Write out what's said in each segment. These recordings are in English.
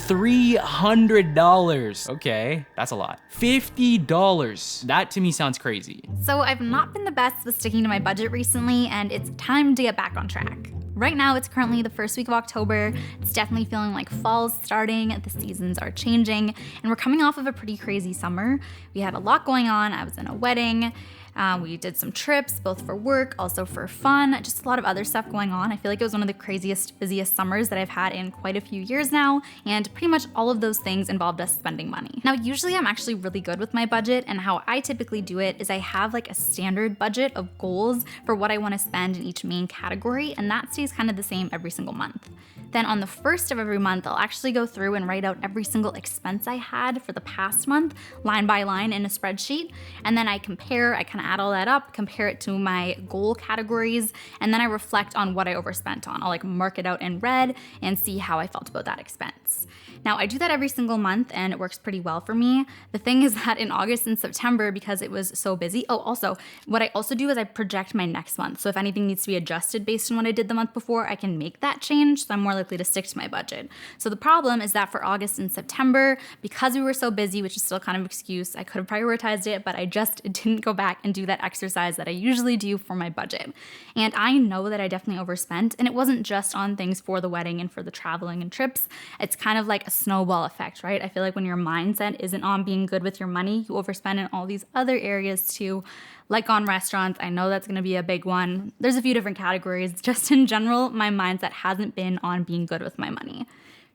$300. Okay, that's a lot. $50. That to me sounds crazy. So I've not been the best with sticking to my budget recently, and it's time to get back on track. Right now, it's currently the first week of October. It's definitely feeling like fall's starting, the seasons are changing, and we're coming off of a pretty crazy summer. We had a lot going on. I was in a wedding. We did some trips, both for work, also for fun, just a lot of other stuff going on. I feel like it was one of the craziest, busiest summers that I've had in quite a few years now, and pretty much all of those things involved us spending money. Now, usually I'm actually really good with my budget, and how I typically do it is I have like a standard budget of goals for what I want to spend in each main category, and that stays kind of the same every single month. Then on the first of every month, I'll actually go through and write out every single expense I had for the past month, line by line in a spreadsheet. And then I kind of add all that up, compare it to my goal categories, and then I reflect on what I overspent on. I'll like mark it out in red and see how I felt about that expense. Now, I do that every single month and it works pretty well for me. The thing is that in August and September, because it was so busy, also, what I also do is I project my next month. So if anything needs to be adjusted based on what I did the month before, I can make that change. So I'm more likely to stick to my budget. So the problem is that for August and September, because we were so busy, which is still kind of an excuse, I could have prioritized it, but I just didn't go back and do that exercise that I usually do for my budget. And I know that I definitely overspent, and it wasn't just on things for the wedding and for the traveling and trips. It's kind of like a snowball effect, right? I feel like when your mindset isn't on being good with your money, you overspend in all these other areas too, like on restaurants. I know that's gonna be a big one. There's a few different categories. Just in general, my mindset hasn't been on being good with my money.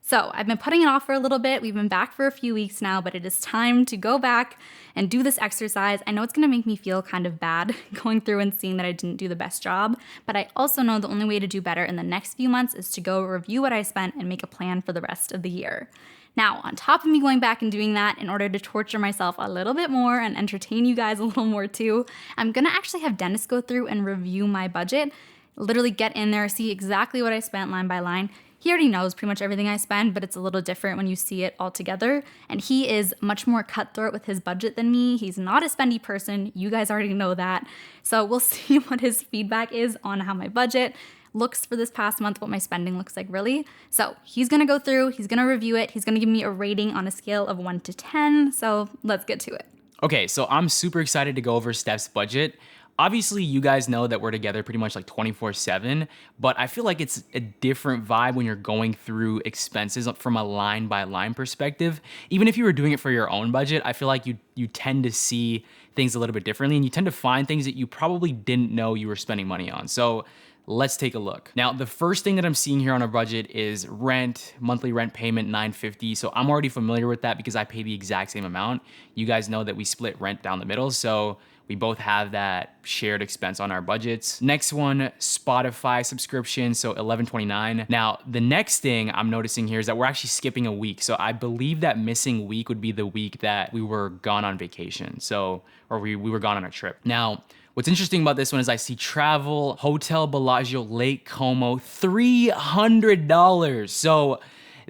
So I've been putting it off for a little bit. We've been back for a few weeks now, but it is time to go back and do this exercise. I know it's gonna make me feel kind of bad going through and seeing that I didn't do the best job, but I also know the only way to do better in the next few months is to go review what I spent and make a plan for the rest of the year. Now, on top of me going back and doing that, in order to torture myself a little bit more and entertain you guys a little more too, I'm gonna actually have Dennis go through and review my budget, literally get in there, see exactly what I spent line by line. He already knows pretty much everything I spend, but it's a little different when you see it all together. And he is much more cutthroat with his budget than me. He's not a spendy person. You guys already know that. So we'll see what his feedback is on how my budget looks for this past month, what my spending looks like really. So he's gonna go through, he's gonna review it, he's gonna give me a rating on a scale of 1 to 10. So let's get to it. Okay, so I'm super excited to go over Steph's budget. Obviously, you guys know that we're together pretty much like 24/7, but I feel like it's a different vibe when you're going through expenses from a line by line perspective. Even if you were doing it for your own budget, I feel like you tend to see things a little bit differently, and you tend to find things that you probably didn't know you were spending money on. So let's take a look. Now, the first thing that I'm seeing here on our budget is rent, monthly rent payment, $950. So I'm already familiar with that because I pay the exact same amount. You guys know that we split rent down the middle, so we both have that shared expense on our budgets. Next one, Spotify subscription, so $11.29. Now, the next thing I'm noticing here is that we're actually skipping a week. So I believe that missing week would be the week that we were gone on vacation. Or we were gone on a trip. Now, what's interesting about this one is I see travel, Hotel Bellagio, Lake Como, $300. So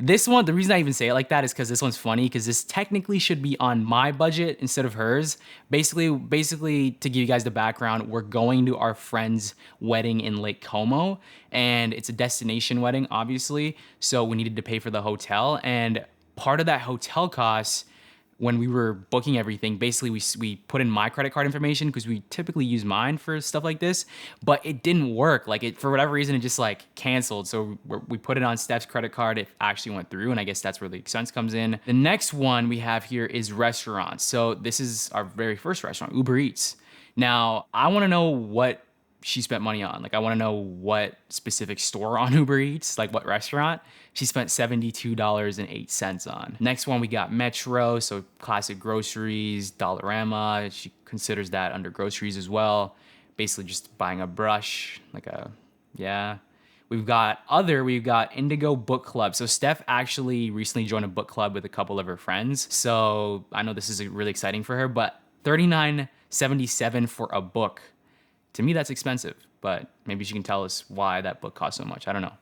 this one, the reason I even say it like that is because this one's funny, because this technically should be on my budget instead of hers. Basically, to give you guys the background, we're going to our friend's wedding in Lake Como, and it's a destination wedding, obviously. So we needed to pay for the hotel, and part of that hotel cost, when we were booking everything, basically we put in my credit card information because we typically use mine for stuff like this, but it didn't work. For whatever reason, it just like canceled. So we put it on Steph's credit card. It actually went through, and I guess that's where the expense comes in. The next one we have here is restaurants. So this is our very first restaurant, Uber Eats. Now, I want to know what she spent money on. I want to know what specific store on Uber Eats, what restaurant she spent $72.08 on. Next one, we got Metro, so classic groceries, Dollarama. She considers that under groceries as well. Basically just buying a brush, We've got Indigo Book Club. So Steph actually recently joined a book club with a couple of her friends. So I know this is really exciting for her, but $39.77 for a book. To me, that's expensive, but maybe she can tell us why that book costs so much. I don't know.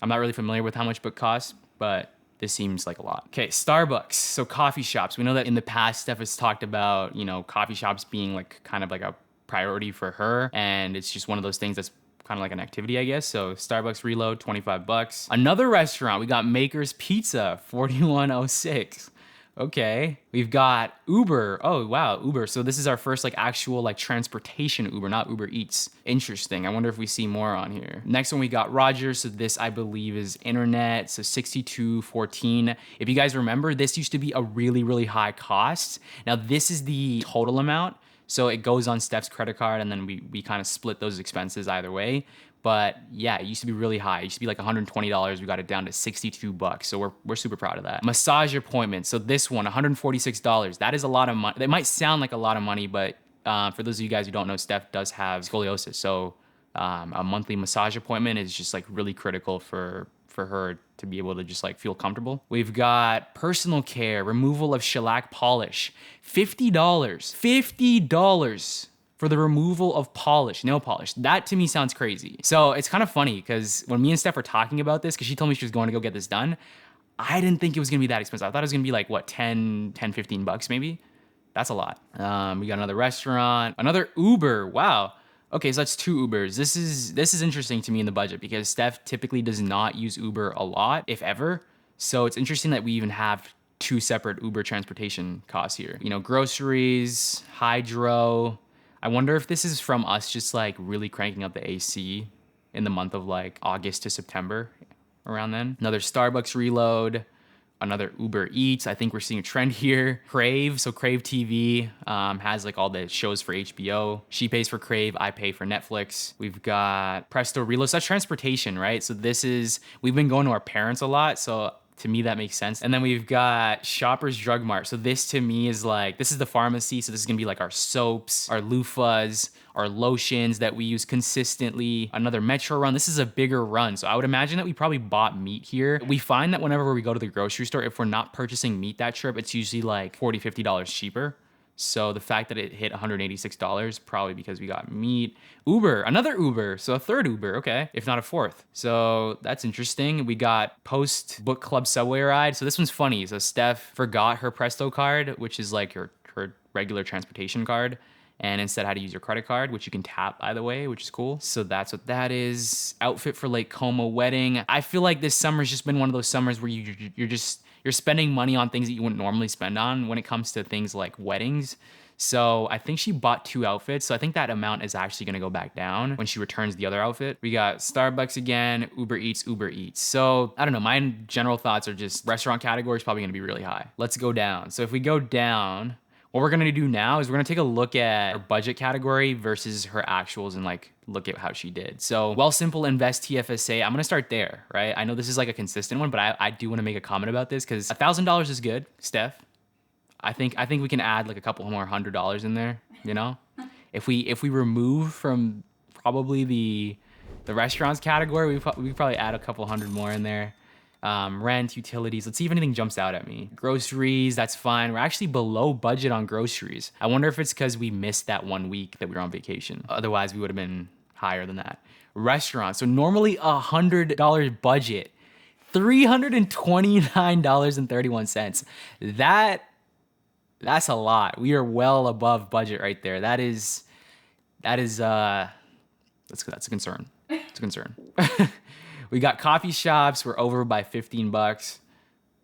I'm not really familiar with how much book costs, but this seems like a lot. Okay, Starbucks, so coffee shops. We know that in the past, Steph has talked about, coffee shops being kind of a priority for her, and it's just one of those things that's kind of like an activity, I guess. So Starbucks reload, 25 bucks. Another restaurant, we got Maker's Pizza, 4106. Okay. We've got Uber. Oh, wow, Uber. So this is our first like actual like transportation Uber, not Uber Eats. Interesting. I wonder if we see more on here. Next one we got Rogers. So this I believe is internet. So 6214. If you guys remember, this used to be a really, really high cost. Now this is the total amount. So it goes on Steph's credit card and then we kind of split those expenses either way. But yeah, it used to be really high. It used to be like $120. We got it down to 62 bucks. So we're super proud of that. Massage appointment. So this one, $146. That is a lot of money. It might sound like a lot of money, but for those of you guys who don't know, Steph does have scoliosis. So a monthly massage appointment is just like really critical for her to be able to just like feel comfortable. We've got personal care, removal of shellac polish, $50. $50 for the removal of polish, nail polish. That to me sounds crazy. So it's kind of funny because when me and Steph were talking about this, because she told me she was going to go get this done, I didn't think it was gonna be that expensive. I thought it was gonna be like, what, 10, 15 bucks maybe? That's a lot. We got another restaurant, another Uber, wow. Okay, so that's 2 Ubers. This is interesting to me in the budget because Steph typically does not use Uber a lot, if ever. So it's interesting that we even have 2 separate Uber transportation costs here. You know, groceries, hydro. I wonder if this is from us just like really cranking up the AC in the month of like August to September, around then. Another Starbucks reload. Another Uber Eats. I think we're seeing a trend here. Crave, so Crave TV has like all the shows for HBO. She pays for Crave, I pay for Netflix. We've got Presto Reload, so that's transportation, right? So we've been going to our parents a lot, so to me that makes sense. And then we've got Shoppers Drug Mart. So this to me is like, this is the pharmacy, so this is gonna be like our soaps, our loofahs, our lotions that we use consistently. Another Metro run. This is a bigger run. So I would imagine that we probably bought meat here. We find that whenever we go to the grocery store, if we're not purchasing meat that trip, it's usually like $40, $50 cheaper. So the fact that it hit $186, probably because we got meat. Uber, another Uber. So a third Uber, okay, if not a fourth. So that's interesting. We got post book club subway ride. So this one's funny. So Steph forgot her Presto card, which is like her regular transportation card, and instead had to use your credit card, which you can tap either way, which is cool. So that's what that is. Outfit for Lake Como wedding. I feel like this summer's just been one of those summers where you're spending money on things that you wouldn't normally spend on when it comes to things like weddings. So I think she bought 2 outfits. So I think that amount is actually gonna go back down when she returns the other outfit. We got Starbucks again, Uber Eats. So I don't know, my general thoughts are just restaurant category is probably gonna be really high. Let's go down. So if we go down, what we're gonna do now is we're gonna take a look at her budget category versus her actuals and like look at how she did. So Wealthsimple Invest TFSA, I'm gonna start there, right? I know this is like a consistent one, but I do wanna make a comment about this because $1,000 is good, Steph. I think we can add like a couple more $100 in there, you know? If we remove from probably the restaurants category, we probably add a couple hundred more in there. Rent, utilities. Let's see if anything jumps out at me. Groceries, that's fine. We're actually below budget on groceries. I wonder if it's because we missed that 1 week that we were on vacation. Otherwise, we would have been higher than that. Restaurants. So normally $100 budget, $329.31. That's a lot. We are well above budget right there. That's a concern. It's a concern. We got coffee shops. We're over by 15 bucks.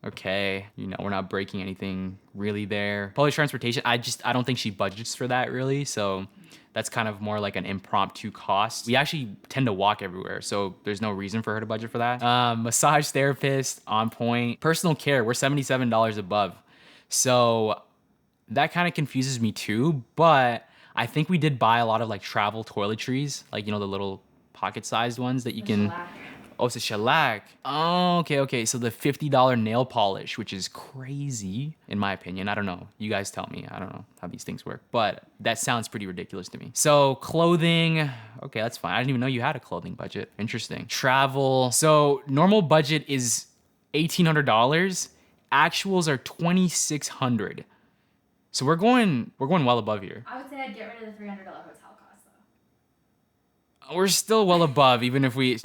Okay, you know, we're not breaking anything really there. Public transportation, I don't think she budgets for that really. So that's kind of more like an impromptu cost. We actually tend to walk everywhere, so there's no reason for her to budget for that. Massage therapist, on point. Personal care, we're $77 above. So that kind of confuses me too, but I think we did buy a lot of like travel toiletries, like, you know, the little pocket-sized ones that you can... Shellac. Oh, it's a shellac. Oh, okay. So the $50 nail polish, which is crazy, in my opinion. I don't know. You guys tell me. I don't know how these things work, but that sounds pretty ridiculous to me. So clothing, okay, that's fine. I didn't even know you had a clothing budget. Interesting. Travel. So normal budget is $1,800. Actuals are $2,600. So we're going well above here. I would say I'd get rid of the $300 hotel cost though. We're still well above, even if we are,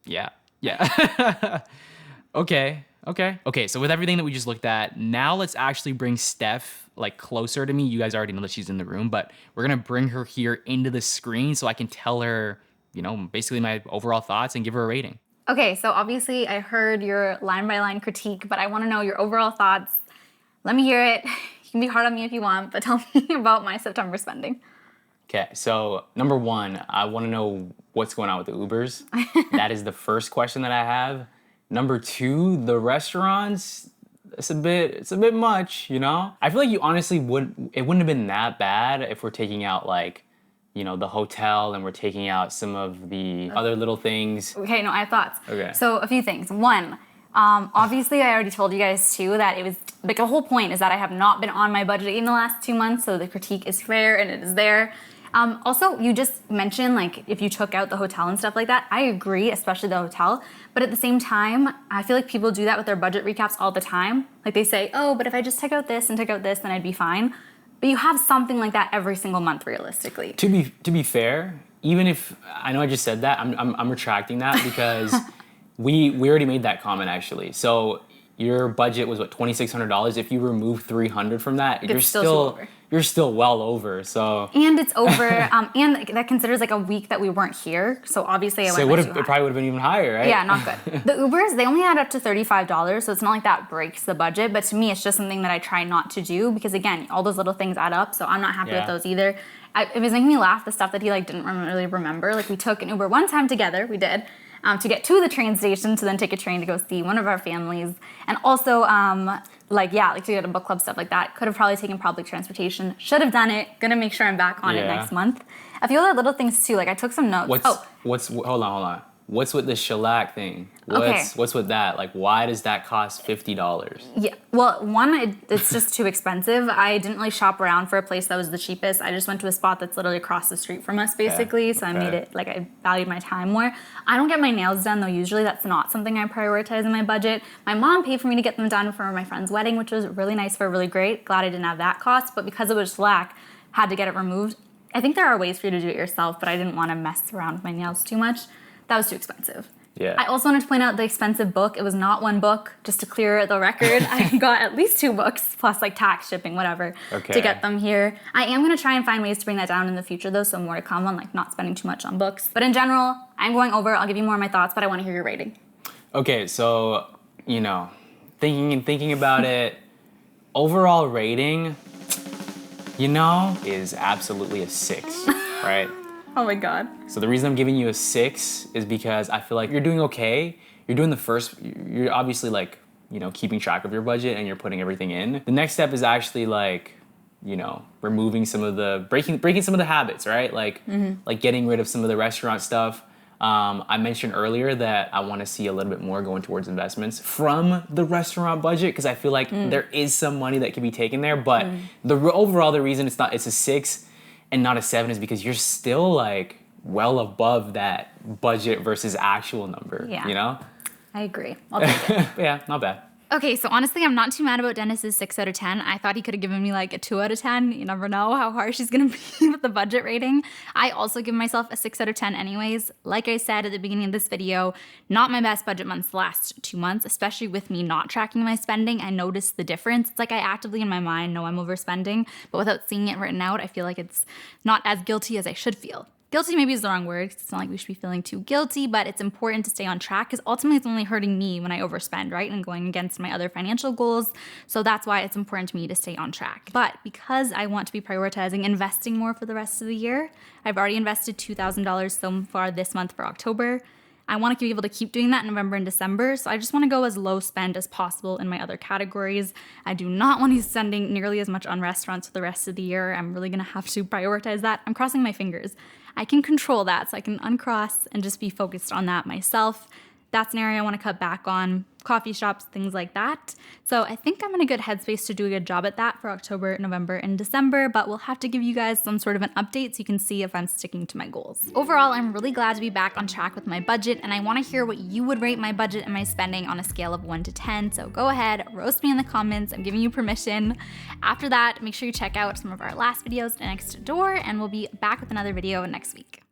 yeah. Okay, so with everything that we just looked at, now let's actually bring Steph like closer to me. You guys already know that she's in the room, but we're gonna bring her here into the screen so I can tell her, you know, basically my overall thoughts and give her a rating. Okay, so obviously I heard your line by line critique, but I want to know your overall thoughts. Let me hear it. You can be hard on me if you want, but tell me about my September spending. Okay, so number one, I want to know what's going on with the Ubers. That is the first question that I have. Number two, the restaurants. It's a bit much, you know? I feel like you honestly wouldn't have been that bad if we're taking out like, you know, the hotel and we're taking out some of the other little things. Okay, no, I have thoughts. Okay. So a few things. One, obviously I already told you guys too that it was, like the whole point is that I have not been on my budget in the last 2 months, so the critique is fair and it is there. Also, you just mentioned like if you took out the hotel and stuff like that. I agree, especially the hotel. But at the same time, I feel like people do that with their budget recaps all the time. Like they say, oh, but if I just took out this and took out this, then I'd be fine. But you have something like that every single month, realistically. To be fair, even if I know I just said that, I'm retracting that because we already made that comment actually. So your budget was what, $2,600. If you remove $300 from that, you're still well over. So and it's over, and that considers like a week that we weren't here. So obviously, it probably would have been even higher, right? Yeah, not good. The Ubers, they only add up to $35, so it's not like that breaks the budget. But to me, it's just something that I try not to do because again, all those little things add up. So I'm not happy with those either. It was making me laugh, the stuff that he like didn't really remember. Like we took an Uber one time together, we did. To get to the train station to then take a train to go see one of our families. And also, like to get a book club, stuff like that. Could have probably taken public transportation. Should have done it. Gonna make sure I'm back on it next month. A few other little things too, like I took some notes. Hold on. What's with the shellac thing? What's with that? Like, why does that cost $50? Yeah, well, one, it's just too expensive. I didn't really shop around for a place that was the cheapest. I just went to a spot that's literally across the street from us, basically. So I made it, like, I valued my time more. I don't get my nails done, though. Usually that's not something I prioritize in my budget. My mom paid for me to get them done for my friend's wedding, which was really nice for her, really great. Glad I didn't have that cost. But because it was shellac, had to get it removed. I think there are ways for you to do it yourself, but I didn't want to mess around with my nails too much. That was too expensive. Yeah. I also wanted to point out the expensive book. It was not one book, just to clear the record. I got at least 2 books, plus like tax, shipping, whatever, to get them here. I am going to try and find ways to bring that down in the future, though, so more to come on like not spending too much on books. But in general, I'm going over. I'll give you more of my thoughts, but I want to hear your rating. Okay, so, you know, thinking about it, overall rating, you know, is absolutely a 6, right? Oh my God. So the reason I'm giving you a 6 is because I feel like you're doing okay. You're obviously like, you know, keeping track of your budget and you're putting everything in. The next step is actually like, you know, removing some of the, breaking some of the habits, right? Like, like getting rid of some of the restaurant stuff. I mentioned earlier that I want to see a little bit more going towards investments from the restaurant budget because I feel like there is some money that can be taken there. But overall, the reason it's a 6 and not a 7 is because you're still like well above that budget versus actual number, you know? I agree. I'll take it. Yeah, not bad. Okay, so honestly, I'm not too mad about Dennis's 6 out of 10. I thought he could have given me like a 2 out of 10. You never know how harsh he's gonna be with the budget rating. I also give myself a 6 out of 10 anyways. Like I said at the beginning of this video, not my best budget months the last 2 months, especially with me not tracking my spending. I noticed the difference. It's like I actively in my mind know I'm overspending, but without seeing it written out, I feel like it's not as guilty as I should feel. Guilty maybe is the wrong word, 'cause it's not like we should be feeling too guilty, but it's important to stay on track because ultimately it's only hurting me when I overspend, right? And going against my other financial goals. So that's why it's important to me to stay on track. But because I want to be prioritizing investing more for the rest of the year, I've already invested $2,000 so far this month for October. I want to be able to keep doing that in November and December, so I just want to go as low spend as possible in my other categories. I do not want to be spending nearly as much on restaurants for the rest of the year. I'm really going to have to prioritize that. I'm crossing my fingers. I can control that, so I can uncross and just be focused on that myself. That's an area I want to cut back on. Coffee shops, things like that. So I think I'm in a good headspace to do a good job at that for October, November, and December, but we'll have to give you guys some sort of an update so you can see if I'm sticking to my goals. Overall, I'm really glad to be back on track with my budget, and I want to hear what you would rate my budget and my spending on a scale of 1 to 10. So go ahead, roast me in the comments. I'm giving you permission. After that, make sure you check out some of our last videos next door, and we'll be back with another video next week.